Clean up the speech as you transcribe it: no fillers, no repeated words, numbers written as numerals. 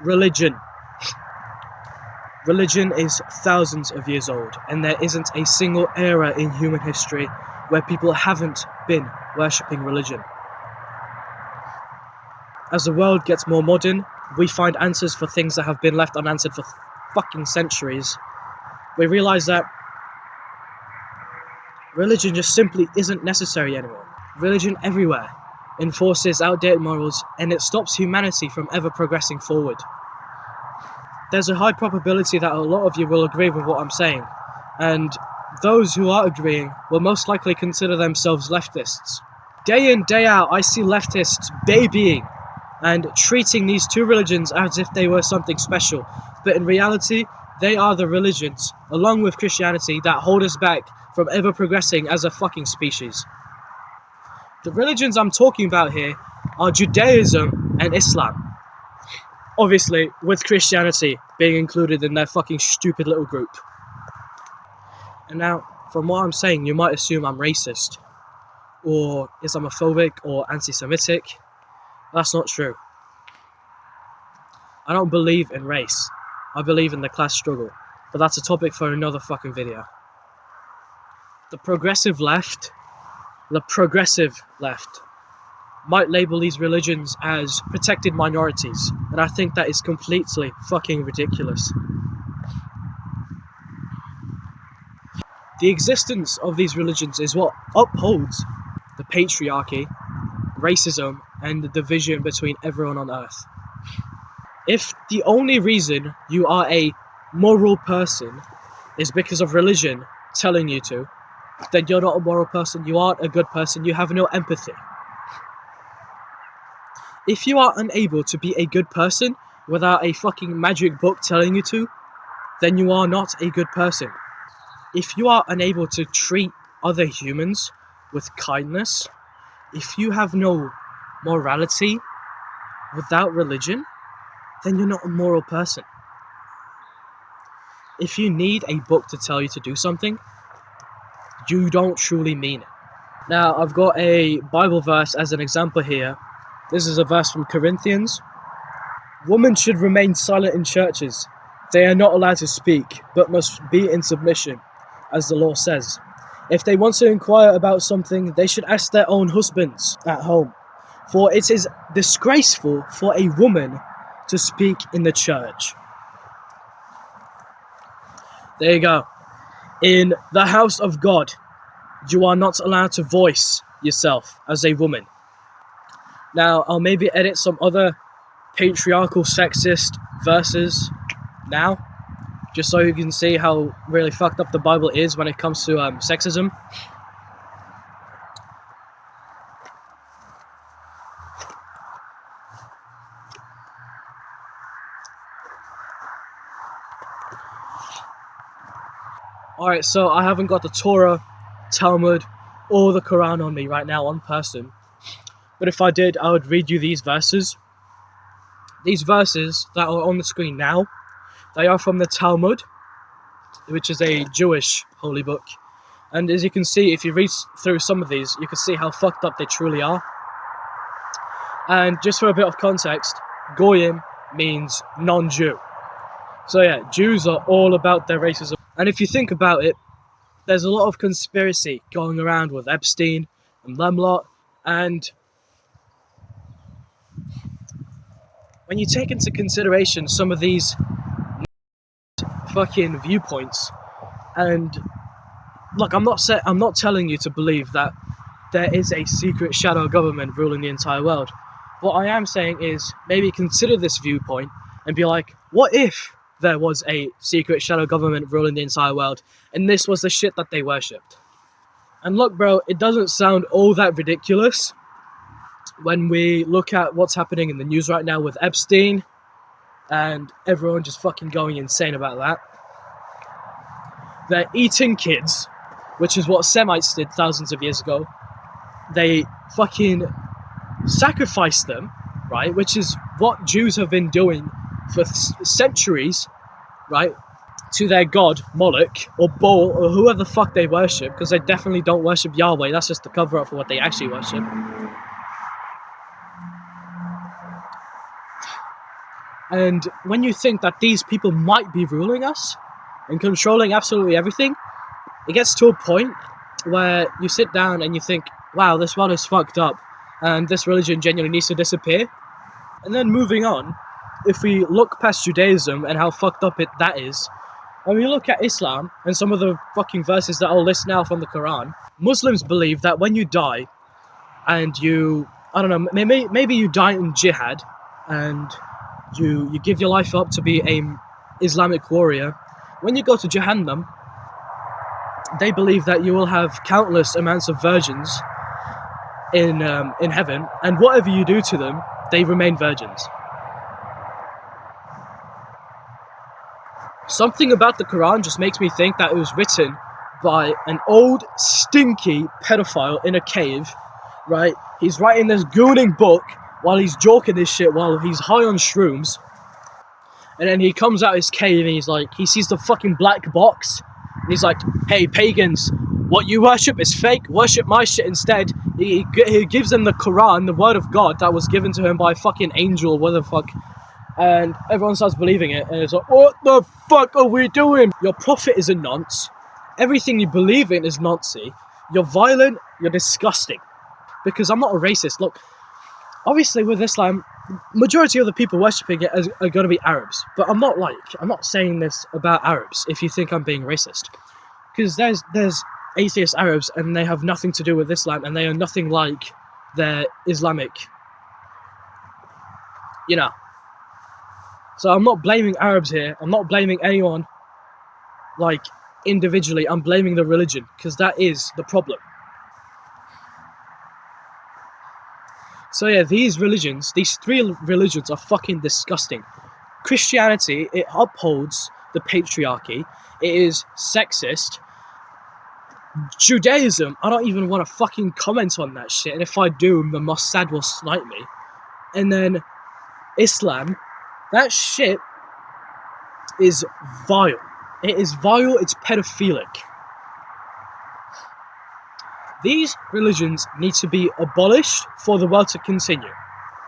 Religion. Religion is thousands of years old, and there isn't a single era in human history where people haven't been worshipping religion. As the world gets more modern, we find answers for things that have been left unanswered for fucking centuries. We realize that religion just simply isn't necessary anymore. Religion everywhere enforces outdated morals, and it stops humanity from ever progressing forward. There's a high probability that a lot of you will agree with what I'm saying, and those who are agreeing will most likely consider themselves leftists. Day in, day out, I see leftists babying and treating these two religions as if they were something special, but in reality, they are the religions, along with Christianity, that hold us back from ever progressing as a fucking species. The religions I'm talking about here are Judaism and Islam. Obviously, with Christianity being included in their fucking stupid little group. And now, from what I'm saying, you might assume I'm racist, or Islamophobic, or anti-Semitic. That's not true. I don't believe in race. I believe in the class struggle. But that's a topic for another fucking video. The progressive left might label these religions as protected minorities, and I think that is completely fucking ridiculous. The existence of these religions is what upholds the patriarchy, racism, and the division between everyone on earth. If the only reason you are a moral person is because of religion telling you to, then you're not a moral person, you aren't a good person, you have no empathy. If you are unable to be a good person without a fucking magic book telling you to, then you are not a good person. If you are unable to treat other humans with kindness, if you have no morality without religion, then you're not a moral person. If you need a book to tell you to do something, you don't truly mean it. Now, I've got a Bible verse as an example here. This is a verse from Corinthians. Women should remain silent in churches. They are not allowed to speak, but must be in submission, as the law says. If they want to inquire about something, they should ask their own husbands at home. For it is disgraceful for a woman to speak in the church. There you go. In the house of God, you are not allowed to voice yourself as a woman. Now, I'll maybe edit some other patriarchal, sexist verses now, just so you can see how really fucked up the Bible is when it comes to sexism. Alright, so I haven't got the Torah, Talmud, or the Quran on me right now on person. But if I did, I would read you these verses. These verses that are on the screen now, they are from the Talmud, which is a Jewish holy book. And as you can see, if you read through some of these, you can see how fucked up they truly are. And just for a bit of context, Goyim means non-Jew. So yeah, Jews are all about their racism. And if you think about it, there's a lot of conspiracy going around with Epstein and them lot, and when you take into consideration some of these fucking viewpoints, and look, I'm not telling you to believe that there is a secret shadow government ruling the entire world. What I am saying is maybe consider this viewpoint and be like, what if there was a secret shadow government ruling the entire world and this was the shit that they worshipped? And look, bro, it doesn't sound all that ridiculous when we look at what's happening in the news right now with Epstein and everyone just fucking going insane about that. They're eating kids, which is what Semites did thousands of years ago. They fucking sacrificed them, right? Which is what Jews have been doing for centuries, right? To their god, Moloch, or Baal, or whoever the fuck they worship, because they definitely don't worship Yahweh. That's just the cover up for what they actually worship. And when you think that these people might be ruling us and controlling absolutely everything, it gets to a point where you sit down and you think, wow, this world is fucked up and this religion genuinely needs to disappear. And then moving on, if we look past Judaism and how fucked up that is, when we look at Islam and some of the fucking verses that I'll list now from the Quran, Muslims believe that when you die and you, I don't know, maybe you die in jihad and you give your life up to be a Islamic warrior, when you go to Jahannam, they believe that you will have countless amounts of virgins in heaven, and whatever you do to them, they remain virgins. Something about the Quran just makes me think that it was written by an old, stinky pedophile in a cave, right? He's writing this gooning book while he's joking this shit while he's high on shrooms. And then he comes out of his cave and he's like, he sees the fucking black box. And he's like, hey, pagans, what you worship is fake. Worship my shit instead. He gives them the Quran, the word of God that was given to him by a fucking angel, what the fuck. And everyone starts believing it. And it's like, what the fuck are we doing? Your prophet is a nonce. Everything you believe in is noncy. You're violent. You're disgusting. Because I'm not a racist. Look, obviously with Islam, majority of the people worshipping it are going to be Arabs. But I'm not saying this about Arabs if you think I'm being racist. Because there's atheist Arabs and they have nothing to do with Islam and they are nothing like their Islamic, you know. So I'm not blaming Arabs here. I'm not blaming anyone, like, individually. I'm blaming the religion, because that is the problem. So yeah, these three religions are fucking disgusting. Christianity, it upholds the patriarchy. It is sexist. Judaism, I don't even want to fucking comment on that shit. And if I do, the Mossad will snipe me. And then Islam, that shit is vile. It is vile, it's pedophilic. These religions need to be abolished for the world to continue.